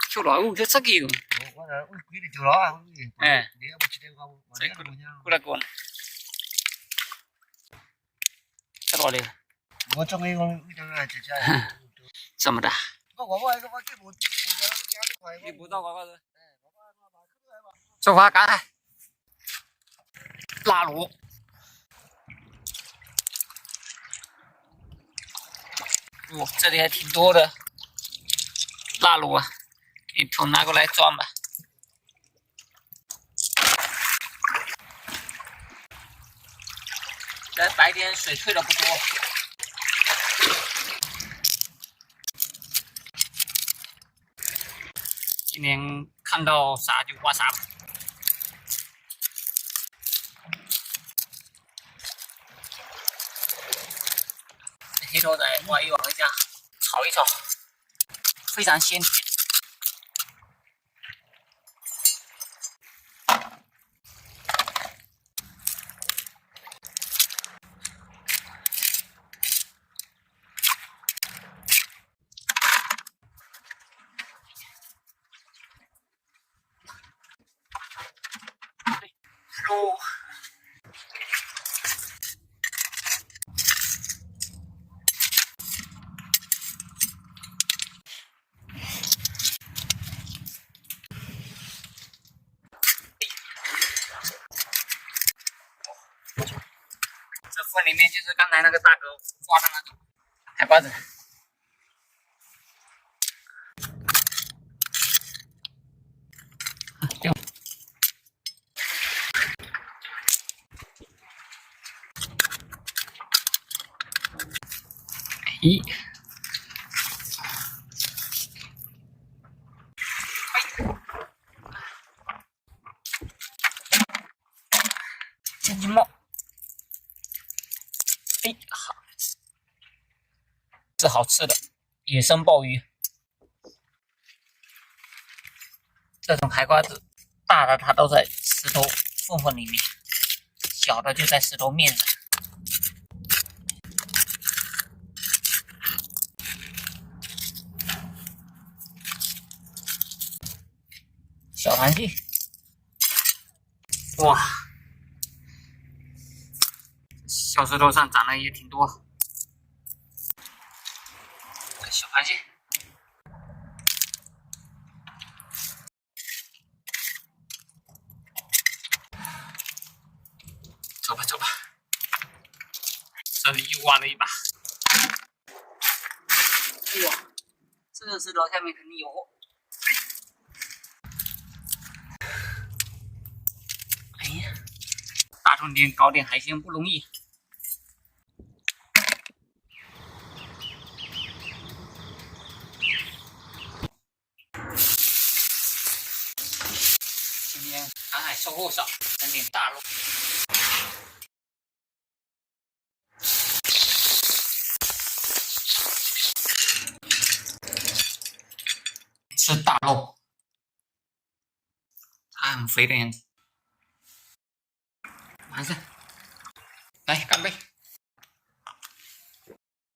chỗ đó cũng rất sắc kỹ rồi. chỗ đó à? Cũng là con. Cái đó đi. Một trong cái con Sao mà đã? Cái bố tao có rồi. Cho hoa cá này. Là lũ.这里还挺多的辣卤啊，你桶拿过来装吧。再摆点水，退的不多。今年看到啥就挖啥吧。黑豆仔挖一挖回家炒一炒，非常鲜甜。肉。这缝里面就是刚才那个大哥抓的那种海瓜子。就咦，千金帽，哎，好，是好吃的野生鲍鱼。这种海瓜子，大的它都在石头缝里面，小的就在石头面上。小螃蟹，哇，小石头上长得也挺多。小螃蟹，走吧走吧，这里又挖了一把。哎呦，这个石头下面肯定有货。哎呀，大春天搞点海鲜不容易。今天赶海收获少，整点大肉。吃大肉，它很肥的样子。完事，来干杯！